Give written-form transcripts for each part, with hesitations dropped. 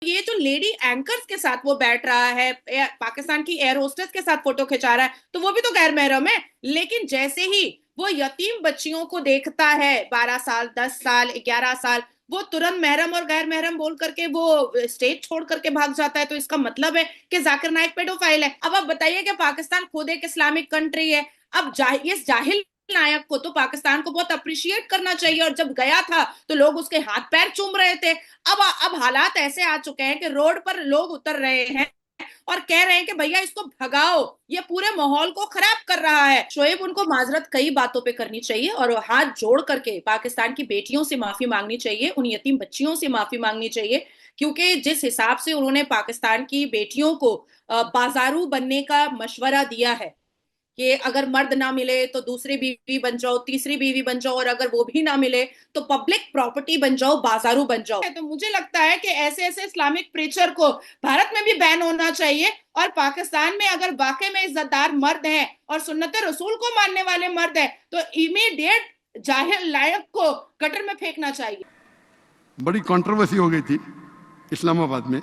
یہ جو lady anchors کے ساتھ وہ بیٹھ رہا ہے، پاکستان کی ایئر ہوسٹس کے ساتھ فوٹو کھچا رہا ہے، تو وہ بھی تو غیر محرم ہے. لیکن جیسے ہی وہ یتیم بچیوں کو دیکھتا ہے 12 سال 10 سال 11 سال، وہ ترنت محرم اور غیر محرم بول کر کے وہ اسٹیج چھوڑ کر کے بھاگ جاتا ہے. تو اس کا مطلب ہے کہ ذاکر نائک پیڈوفائل ہے. اب آپ بتائیے کہ پاکستان خود ایک اسلامک کنٹری ہے. اب اس جاہل نائک کو تو پاکستان کو بہت اپریشیٹ کرنا چاہیے، اور جب گیا تھا تو لوگ اس کے ہاتھ پیر چوم رہے تھے. اب حالات ایسے آ چکے ہیں کہ روڈ پر لوگ اتر رہے ہیں اور کہہ رہے ہیں کہ بھیا اس کو بھگاؤ، یہ پورے ماحول کو خراب کر رہا ہے. شعیب، ان کو معذرت کئی باتوں پہ کرنی چاہیے اور ہاتھ جوڑ کر کے پاکستان کی بیٹیوں سے معافی مانگنی چاہیے، ان یتیم بچیوں سے معافی مانگنی چاہیے، کیونکہ جس حساب سے انہوں نے پاکستان کی بیٹیوں کو بازارو بننے کا مشورہ دیا ہے کہ اگر مرد نہ ملے تو دوسری بیوی بن جاؤ، تیسری بیوی بن جاؤ، اور اگر وہ بھی نہ ملے تو پبلک پراپرٹی بن جاؤ، بازارو بن جاؤ. تو مجھے لگتا ہے کہ ایسے ایسے اسلامک پریچر کو بھارت میں بھی بین ہونا چاہیے، اور پاکستان میں اگر واقع میں عزت دار مرد ہیں اور سنت رسول کو ماننے والے مرد ہیں تو امیڈیٹ جاہل لائق کو گٹر میں پھینکنا چاہیے. بڑی کنٹروورسی ہو گئی تھی اسلام آباد میں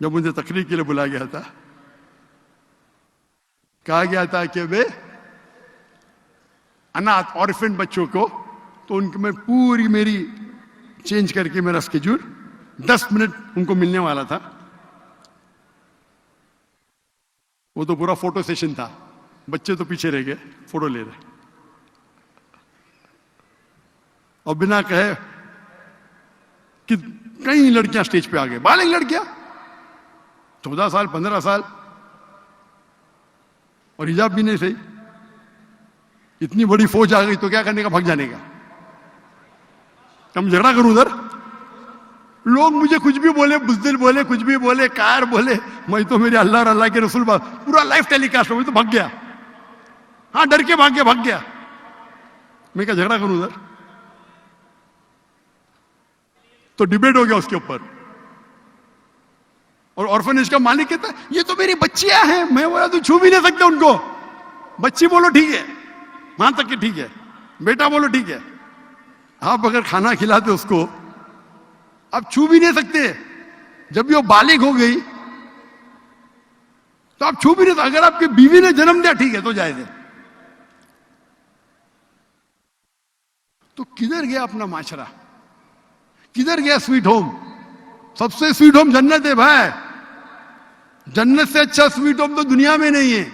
جب مجھے تقریر کے لیے بلایا گیا تھا. کہا گیا تھا کہ وہ اناتھ آرفن بچوں کو، تو ان کو میں پوری میری چینج کر کے میرا اسکیڈول 10 منٹ ان کو ملنے والا تھا. وہ تو پورا فوٹو سیشن تھا، بچے تو پیچھے رہ گئے فوٹو لے رہے، اور بنا کہے کہ کئی لڑکیاں اسٹیج پہ آ گئے، بالغ لڑکیاں 14 سال 15 سال، اور حجاب بھی نہیں صحیح. اتنی بڑی فوج آ گئی تو کیا کرنے کا، بھگ جانے کا. ہم جھگڑا کروں ادھر، لوگ مجھے کچھ بھی بولے، بزدل بولے، کچھ بھی بولے، کائر بولے، میں تو میرے اللہ اور اللہ کے رسول بات پورا لائف ٹیلی کاسٹ ہو، میں تو بھگ گیا. ہاں ڈر کے بھگ گیا. میں کیا جھگڑا کروں ادھر؟ تو ڈیبیٹ ہو گیا اس کے اوپر. اور آرفنیج کا مالک کہتا ہے یہ تو میری بچیاں ہیں. میں بولا تو چھو بھی نہیں سکتے ان کو. بچی بولو ٹھیک ہے، وہاں تک کہ ٹھیک ہے، بیٹا بولو ٹھیک ہے، آپ اگر کھانا کھلاتے اس کو آپ چھو بھی نہیں سکتے. جب یہ بالغ ہو گئی تو آپ چھو بھی نہیں سکتے. اگر آپ کی بیوی نے جنم دیا ٹھیک ہے تو جائز ہے. تو کدھر گیا اپنا معاشرہ؟ کدھر گیا سویٹ ہوم؟ سب سے سویٹ ہوم جنت ہے بھائی. جنت سے اچھا سویٹ ہوم تو دنیا میں نہیں ہے.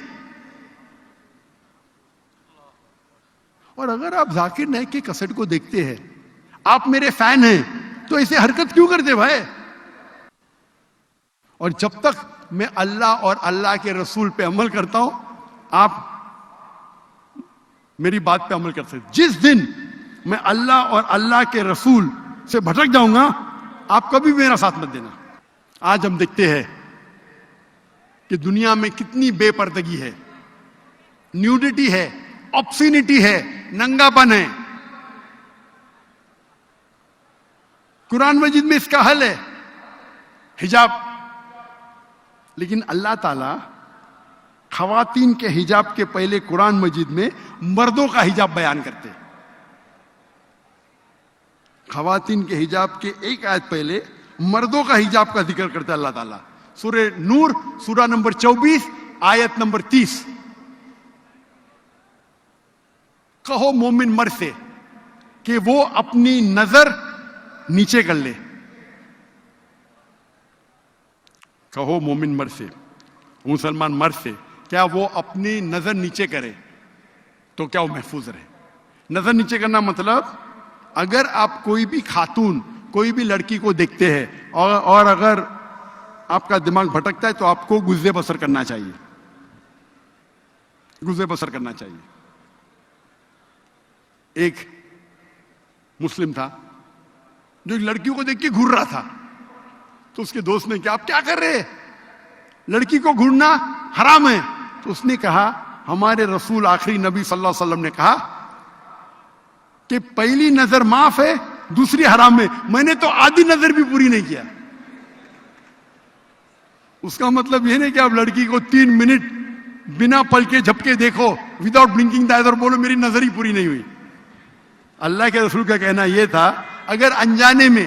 اور اگر آپ ذاکر نائک کے کیسٹ کو دیکھتے ہیں، آپ میرے فین ہیں، تو ایسے حرکت کیوں کرتے بھائی؟ اور جب تک میں اللہ اور اللہ کے رسول پہ عمل کرتا ہوں آپ میری بات پہ عمل کر سکتے. جس دن میں اللہ اور اللہ کے رسول سے بھٹک جاؤں گا آپ کبھی میرا ساتھ مت دینا. آج ہم دیکھتے ہیں کہ دنیا میں کتنی بے پردگی ہے، نیوڈیٹی ہے، آبسینٹی ہے، ننگا پن ہے. قرآن مجید میں اس کا حل ہے حجاب. لیکن اللہ تعالیٰ خواتین کے حجاب کے پہلے قرآن مجید میں مردوں کا حجاب بیان کرتے. خواتین کے حجاب کے ایک آیت پہلے مردوں کا حجاب کا ذکر کرتا ہے اللہ تعالیٰ. سورہ نور سورہ نمبر 24 آیت نمبر 30. کہو مومن مرد سے کہ وہ اپنی نظر نیچے کر لے. کہو مومن مرد سے، مسلمان مرد سے، کیا وہ اپنی نظر نیچے کرے تو کیا وہ محفوظ رہے. نظر نیچے کرنا مطلب اگر آپ کوئی بھی خاتون کوئی بھی لڑکی کو دیکھتے ہیں اور اگر آپ کا دماغ بھٹکتا ہے تو آپ کو گزر بسر کرنا چاہیے. گزر بسر کرنا چاہیے. ایک مسلم تھا جو ایک لڑکی کو دیکھ کے گھور رہا تھا، تو اس کے دوست نے کہا آپ کیا کر رہے، لڑکی کو گھورنا حرام ہے. تو اس نے کہا ہمارے رسول آخری نبی صلی اللہ علیہ وسلم نے کہا کہ پہلی نظر معاف ہے، دوسری حرام ہے. میں نے تو آدھی نظر بھی پوری نہیں کیا. اس کا مطلب یہ نہیں کہ آپ لڑکی کو 3 منٹ بنا پلکے جھپکے دیکھو وداؤٹ بلنکنگ دا آئز اور بولو میری نظر ہی پوری نہیں ہوئی. اللہ کے رسول کا کہنا یہ تھا اگر انجانے میں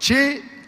6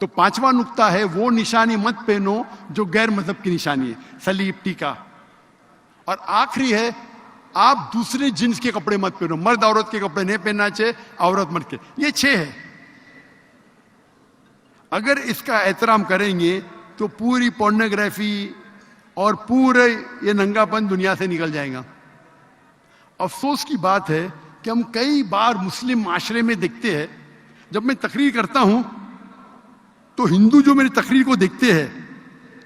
تو پانچواں نقطہ ہے وہ نشانی مت پہنو جو غیر مذہب کی نشانی ہے، صلیب، ٹیکا. اور آخری ہے آپ دوسرے جنس کے کپڑے مت پہنو، مرد عورت کے کپڑے نہیں پہننا چاہیے، عورت مرد کے. یہ 6 ہے. اگر اس کا احترام کریں گے تو پوری پورنوگرافی اور پورے یہ ننگا پن دنیا سے نکل جائے گا. افسوس کی بات ہے کہ ہم کئی بار مسلم معاشرے میں دیکھتے ہیں، جب میں تقریر کرتا ہوں تو ہندو جو میری تقریر کو دیکھتے ہیں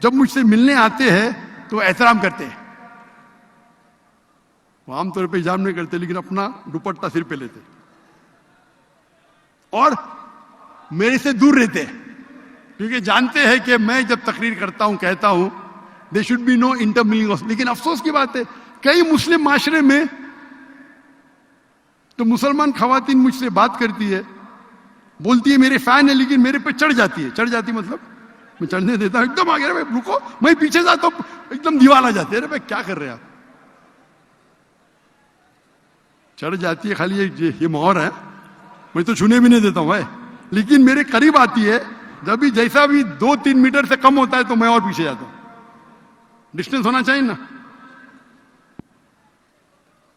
جب مجھ سے ملنے آتے ہیں تو احترام کرتے ہیں. وہ عام طور پہ حجاب نہیں کرتے لیکن اپنا دوپٹہ سر پہ لیتے اور میرے سے دور رہتے ہیں، کیونکہ جانتے ہیں کہ میں جب تقریر کرتا ہوں کہتا ہوں دے شوڈ بی نو انٹرمنگلنگ. لیکن افسوس کی بات ہے کئی مسلم معاشرے میں تو مسلمان خواتین مجھ سے بات کرتی ہے، بولتی ہے میرے فین ہے، لیکن میرے پہ چڑھ جاتی ہے. چڑھ جاتی مطلب میں چڑھنے دیتا ہوں، ایک دم آگے رکو، میں پیچھے جاتا ہوں، ایک دم دیوال آ جاتے ہیں. ارے بھائی کیا کر رہے ہیں آپ؟ چڑھ جاتی ہے، خالی یہ مہور ہے، میں تو چھونے بھی نہیں دیتا ہوں بھائی. لیکن میرے قریب آتی ہے، جب بھی جیسا بھی 2-3 میٹر سے کم ہوتا ہے تو میں اور پیچھے جاتا ہوں. ڈسٹینس ہونا چاہیے نا.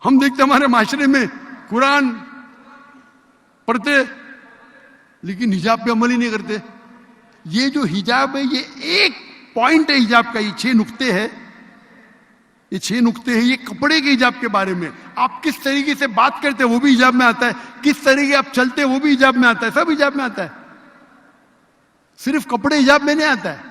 ہم دیکھتے ہمارے معاشرے میں قرآن پڑھتے لیکن حجاب پہ عمل ہی نہیں کرتے. یہ جو حجاب ہے یہ ایک پوائنٹ ہے حجاب کا، یہ 6 نقطے ہیں. یہ 6 نقطے ہیں یہ کپڑے کے حجاب کے بارے میں. آپ کس طریقے سے بات کرتے وہ بھی حجاب میں آتا ہے، کس طریقے آپ چلتے وہ بھی حجاب میں آتا ہے، سب حجاب میں آتا ہے. صرف کپڑے حجاب میں نہیں آتا ہے.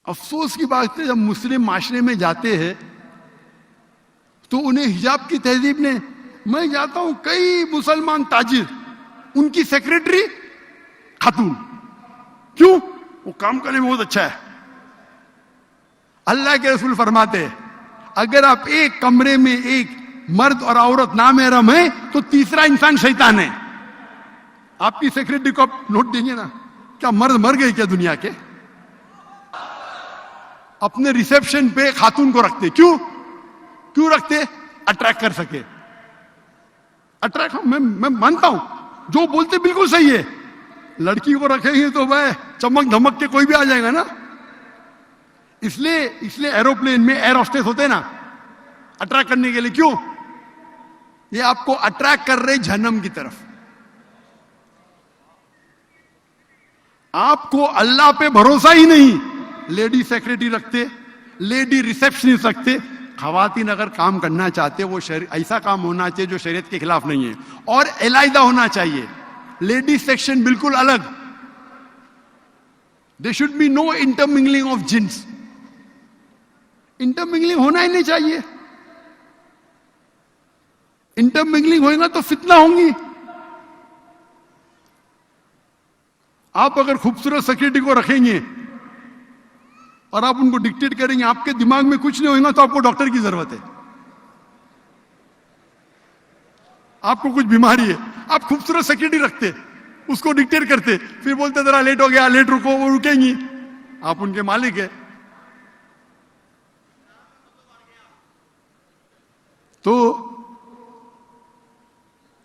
افسوس کی بات ہے جب مسلم معاشرے میں جاتے ہیں تو انہیں حجاب کی تہذیب نے، میں جاتا ہوں کئی مسلمان تاجر ان کی سیکریٹری خاتون، کیوں؟ وہ کام کرنے میں بہت اچھا ہے. اللہ کے رسول فرماتے ہیں اگر آپ ایک کمرے میں ایک مرد اور عورت نامحرم ہے تو تیسرا انسان شیطان ہے. آپ کی سیکریٹری کو آپ نوٹ دیں گے نا، کیا مرد مر گئے کیا دنیا کے؟ اپنے ریسیپشن پہ خاتون کو رکھتے، کیوں رکھتے؟ اٹریکٹ کر سکے. اٹریکٹ میں مانتا ہوں جو بولتے بالکل صحیح ہے. لڑکی کو رکھیں گے تو بھائی چمک دھمک کے کوئی بھی آ جائے گا نا. اس لیے ایروپلین میں ایئر ہوسٹس ہوتے ہیں نا اٹریکٹ کرنے کے لیے. کیوں؟ یہ آپ کو اٹریکٹ کر رہے جہنم کی طرف. آپ کو اللہ پہ بھروسہ ہی نہیں، لیڈی سیکریٹری رکھتے، لیڈی ریسیپشنسٹ رکھتے. خواتین اگر کام کرنا چاہتے وہ ایسا کام ہونا چاہیے جو شریعت کے خلاف نہیں ہے اور علیحدہ ہونا چاہیے. لیڈی سیکشن بالکل الگ. They should be no intermingling of جنس. انٹرمنگلنگ ہونا ہی نہیں چاہیے. انٹرمنگلنگ ہوئے گا تو فتنہ ہوں گی. آپ اگر خوبصورت سیکریٹری کو رکھیں گے اور آپ ان کو ڈکٹیٹ کریں گے، آپ کے دماغ میں کچھ نہیں ہوئے گا تو آپ کو ڈاکٹر کی ضرورت ہے. آپ کو کچھ بیماری ہے، آپ خوبصورت سیکریٹری رکھتے، اس کو ڈکٹیٹ کرتے، پھر بولتے ذرا لیٹ ہو گیا، لیٹ رکو، وہ رکیں گی. آپ ان کے مالک ہیں. تو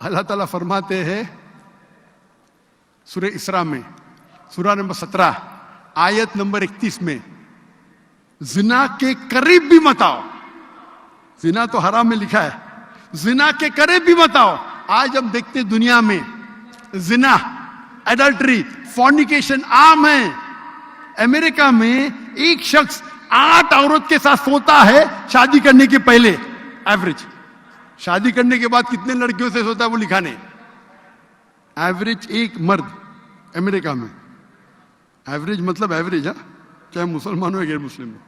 اللہ تعالیٰ فرماتے ہیں سورہ اسراء میں، سورہ نمبر 17 آیت نمبر 31 میں، زنا کے قریب بھی مت آؤ. زنا تو حرام میں لکھا ہے، زنا کے قریب بھی مت آؤ. آج ہم دیکھتے دنیا میں زنا، ایڈلٹری، فورنیکیشن عام ہے. امریکہ میں ایک شخص 8 عورت کے ساتھ سوتا ہے شادی کرنے کے پہلے. ایوریج. شادی کرنے کے بعد کتنے لڑکیوں سے سوتا ہے وہ لکھا نہیں. ایوریج ایک مرد امریکہ میں، ایوریج مطلب ایوریج، چاہے مسلمان ہو یا غیر مسلم ہو.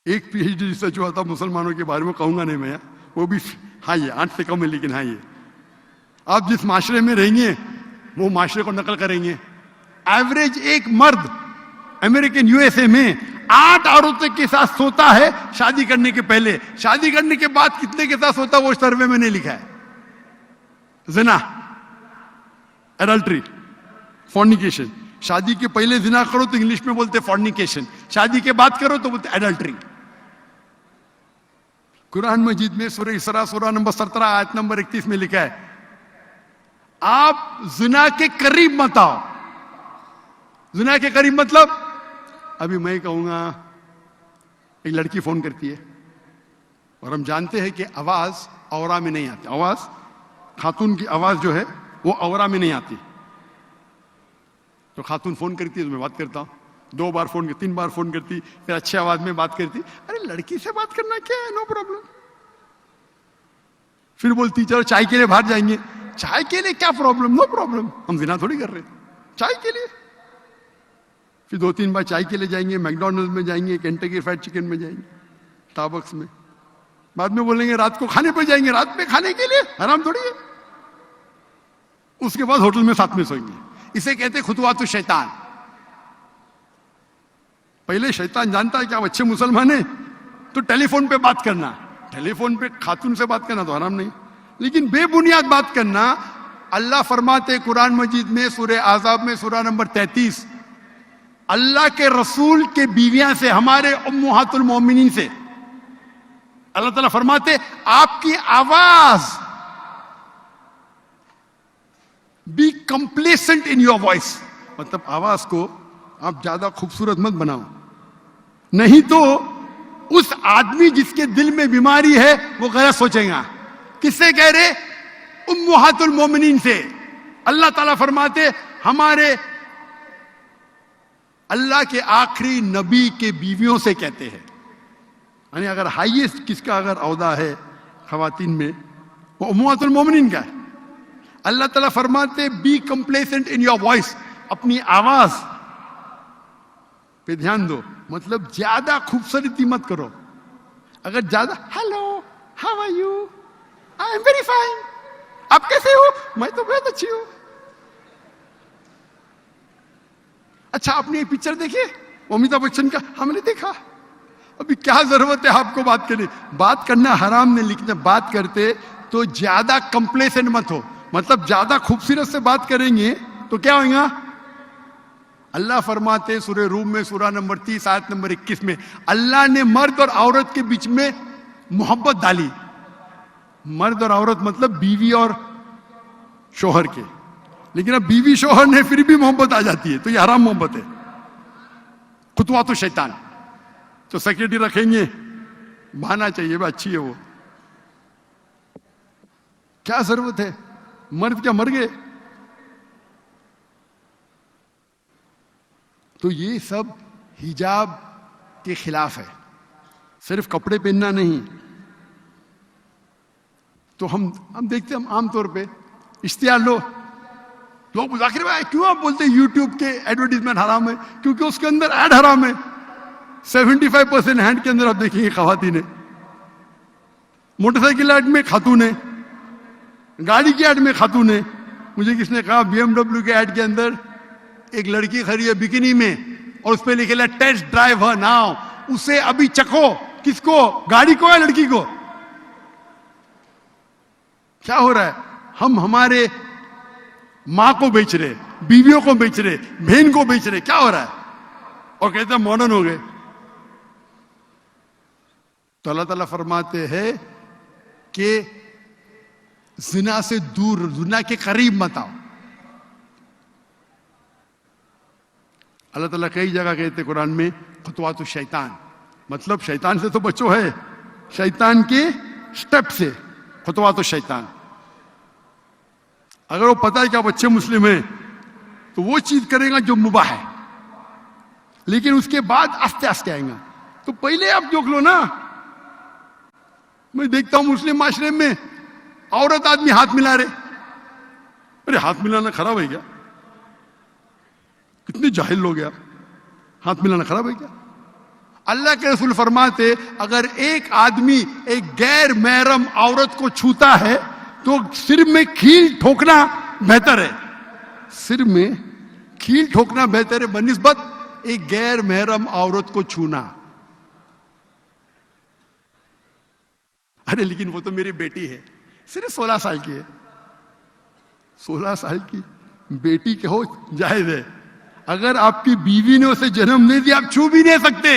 ایک پی ایچ ڈی ریسرچ ہوا تھا مسلمانوں کے بارے میں، کہوں گا نہیں میں، وہ بھی ہاں یہ 8 سے کم ہے، لیکن ہاں یہ آپ جس معاشرے میں رہیں گے وہ معاشرے کو نقل کریں گے. ایوریج ایک مرد امریکن USA میں 8 عورتوں کے ساتھ سوتا ہے شادی کرنے کے پہلے. شادی کرنے کے بعد کتنے کے ساتھ سوتا وہ سروے میں نہیں لکھا ہے. زنا، ایڈلٹری، فورنیکیشن. شادی کے پہلے زنا کرو تو انگلش میں بولتے فورنیکیشن، شادی کے بعد کرو تو بولتے ایڈلٹری. قرآن مجید میں سورہ اسراء سورہ نمبر 17 آیت نمبر 31 میں لکھا ہے آپ زنا کے قریب مت آؤ. زنا کے قریب مطلب ابھی میں کہوں گا ایک لڑکی فون کرتی ہے اور ہم جانتے ہیں کہ آواز اورا میں نہیں آتی. آواز خاتون کی آواز جو ہے وہ اورا میں نہیں آتی. تو خاتون فون کرتی ہے تو میں بات کرتا ہوں, 2 بار فون کرتی, 3 بار فون کرتی, پھر اچھی آواز میں بات کرتی. ارے لڑکی سے بات کرنا کیا ہے, نو پرابلم. پھر بولتی چلو چائے کے لیے باہر جائیں گے. چائے کے لیے کیا پرابلم, نو پرابلم, ہم زنا تھوڑی کر رہے ہیں, چائے کے لیے. پھر 2-3 بار چائے کے لیے جائیں گے, میکڈونلڈ میں جائیں گے, کینٹکی فرائڈ چکن میں جائیں گے, اسٹاربکس میں. بعد میں بولیں گے رات کو کھانے پہ جائیں گے, رات میں کھانے کے لیے حرام تھوڑی ہے. اس کے بعد ہوٹل میں ساتھ میں سوئیں گے. اسے کہتے خطوات الشیطان. پہلے شیطان جانتا ہے کہ آپ اچھے مسلمان ہیں تو ٹیلی فون پہ بات کرنا, ٹیلی فون پہ خاتون سے بات کرنا تو حرام نہیں, لیکن بے بنیاد بات کرنا. اللہ فرماتے قرآن مجید میں سورہ احزاب میں سورہ نمبر 33, اللہ کے رسول کے بیویاں سے, ہمارے امہات المومنین سے, اللہ تعالیٰ فرماتے آپ کی آواز be complacent in your voice, مطلب آواز کو آپ زیادہ خوبصورت مت بناؤ, نہیں تو اس آدمی جس کے دل میں بیماری ہے وہ غلط سوچے گا. کس سے کہہ رہے؟ امہات المومنین سے. اللہ تعالیٰ فرماتے ہمارے اللہ کے آخری نبی کے بیویوں سے کہتے ہیں, یعنی اگر ہائیسٹ کس کا اگر عہدہ ہے خواتین میں وہ امہات المومنین کا ہے. اللہ تعالیٰ فرماتے be complacent in your voice, اپنی آواز پہ دھیان دو, مطلب زیادہ خوبصورتی مت کرو. اگر زیادہ hello how are you, I am very fine, آپ کیسے ہو, میں تو بہت اچھی ہوں. اچھا آپ نے یہ پکچر دیکھی امیتابھ بچن کا, ہم نے دیکھا. ابھی کیا ضرورت ہے آپ کو بات کرنے, بات کرنا حرام نہیں, لکھنا بات کرتے تو زیادہ کمپلیسنٹ مت ہو, مطلب زیادہ خوبصورت سے بات کریں گے تو کیا ہوگا. اللہ فرماتے سورہ روم میں سورہ نمبر 30 آیت نمبر 21 میں اللہ نے مرد اور عورت کے بیچ میں محبت ڈالی. مرد اور عورت مطلب بیوی اور شوہر کے, لیکن اب بیوی شوہر نے پھر بھی محبت آ جاتی ہے تو یہ حرام محبت ہے. خطوات الشیطان. تو سیکرٹری رکھیں گے, بہانا چاہیے بھائی اچھی ہے وہ, کیا ضرورت ہے, مرد کیا مر گئے. تو یہ سب حجاب کے خلاف ہے, صرف کپڑے پہننا نہیں. تو ہم دیکھتے ہیں, ہم عام طور پہ اشتہار لو, لوگ ذاکر بھائی کیوں آپ بولتے ہیں یوٹیوب کے ایڈورٹیزمنٹ حرام ہے, کیونکہ اس کے اندر ایڈ حرام ہے. 75% ہینڈ کے اندر آپ دیکھیں گے خواتین, موٹر سائیکل ایڈ میں خاتون ہے, گاڑی کی ایڈ میں خاتون ہے. مجھے کس نے کہا BMW کے ایڈ کے اندر ایک لڑکی کھڑی ہے بکینی میں اور اس پہ لکھا ہے ٹیسٹ ڈرائیو ہر ناؤ. اسے ابھی چکھو. کس کو, گاڑی کو یا لڑکی کو؟ کیا ہو رہا ہے, ہم ہمارے ماں کو بیچ رہے, بیویوں کو بیچ رہے, بہن کو بیچ رہے, کیا ہو رہا ہے, اور کہتے ہیں ماڈرن ہو گئے. تو اللہ تعالیٰ فرماتے ہیں کہ زنا سے دور, زنا کے قریب مت آؤ. اللہ تعالیٰ کئی جگہ کہتے قرآن میں خطوات الشیطان, مطلب شیطان سے تو بچو ہے, شیطان کے سٹیپ سے. خطوات الشیطان. اگر وہ پتہ ہے کہ آپ اچھے مسلم ہیں تو وہ چیز کرے گا جو مباح ہے, لیکن اس کے بعد آستے آستے آئیں گا. تو پہلے آپ دیکھ لو نا. میں دیکھتا ہوں مسلم معاشرے میں عورت آدمی ہاتھ ملا رہے, ارے ہاتھ ملانا خراب ہے کیا, کتنے جاہل لوگ ہیں, ہاتھ ملانا خراب ہے کیا. اللہ کے رسول فرماتے اگر ایک آدمی ایک غیر محرم عورت کو چھوتا ہے تو سر میں کھیل ٹھوکنا بہتر ہے, سر میں کھیل ٹھوکنا بہتر ہے بنسبت ایک غیر محرم عورت کو چھونا. ارے لیکن وہ تو میری بیٹی ہے, صرف 16 سال کی ہے. 16 سال کی بیٹی کے ہو جائز ہے, اگر آپ کی بیوی نے اسے جنم نہیں دیا آپ چھو بھی نہیں سکتے.